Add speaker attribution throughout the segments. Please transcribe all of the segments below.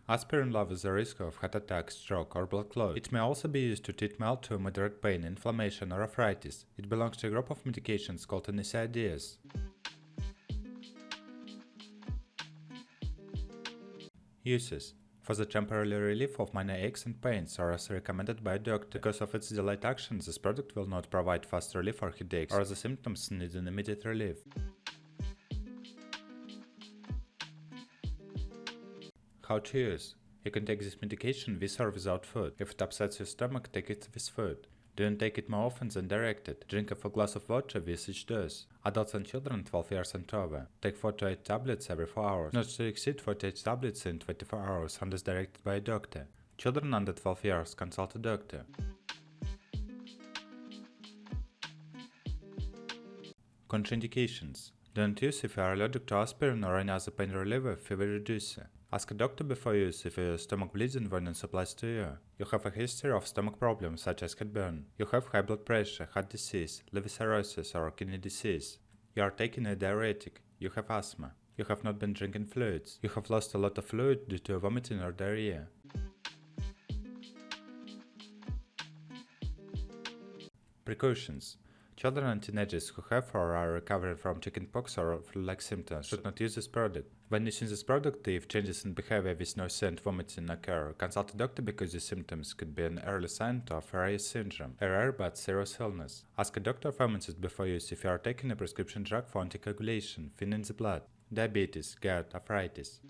Speaker 1: Aspirin lowers the risk of heart attack, stroke, or blood clot. It may also be used to treat mild to moderate pain, inflammation, or arthritis. It belongs to a group of medications called NSAIDs. Uses: for the temporary relief of minor aches and pains, or as recommended by a doctor. Because of its delayed action, this product will not provide fast relief or headaches, or the symptoms need an immediate relief. How to use: you can take this medication with or without food. If it upsets your stomach, take it with food. Don't take it more often than directed. Drink a full glass of water with each dose. Adults and children 12 years and over. Take 4 to 8 tablets every 4 hours. Not to exceed 48 tablets in 24 hours unless directed by a doctor. Children under 12 years consult a doctor. Contraindications: don't use if you are allergic to aspirin or any other pain reliever, fever reducer. Ask a doctor before use if your stomach bleeding when it applies to you. You have a history of stomach problems such as heartburn. You have high blood pressure, heart disease, liver cirrhosis, or kidney disease. You are taking a diuretic. You have asthma. You have not been drinking fluids. You have lost a lot of fluid due to vomiting or diarrhea. Precautions: children and teenagers who have or are recovering from chickenpox or flu-like symptoms should not use this product. When using this product, if changes in behavior with nausea and vomiting occur, consult a doctor because these symptoms could be an early sign of Reye syndrome, a rare but serious illness. Ask a doctor 5 minutes before use if you are taking a prescription drug for anticoagulation, thin in the blood, diabetes, gout, arthritis.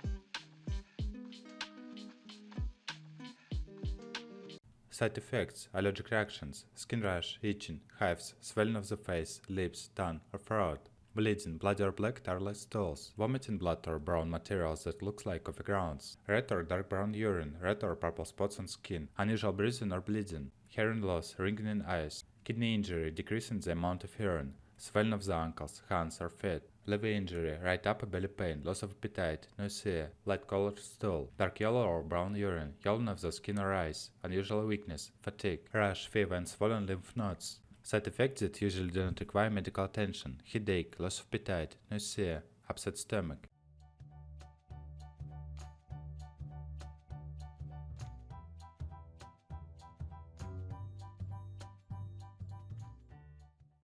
Speaker 1: Side effects: allergic reactions, skin rash, itching, hives, swelling of the face, lips, tongue, or throat, bleeding, bloody or black tarless stools, vomiting blood or brown materials that looks like coffee grounds, red or dark brown urine, red or purple spots on skin, unusual breathing or bleeding, hearing loss, ringing in eyes, kidney injury, decreasing the amount of urine, swelling of the ankles, hands, or feet, liver injury, right upper belly pain, loss of appetite, nausea, light-colored stool, dark yellow or brown urine, yellowing of the skin or eyes, unusual weakness, fatigue, rash, fever, and swollen lymph nodes. Side effects that usually do not require medical attention: headache, loss of appetite, nausea, upset stomach.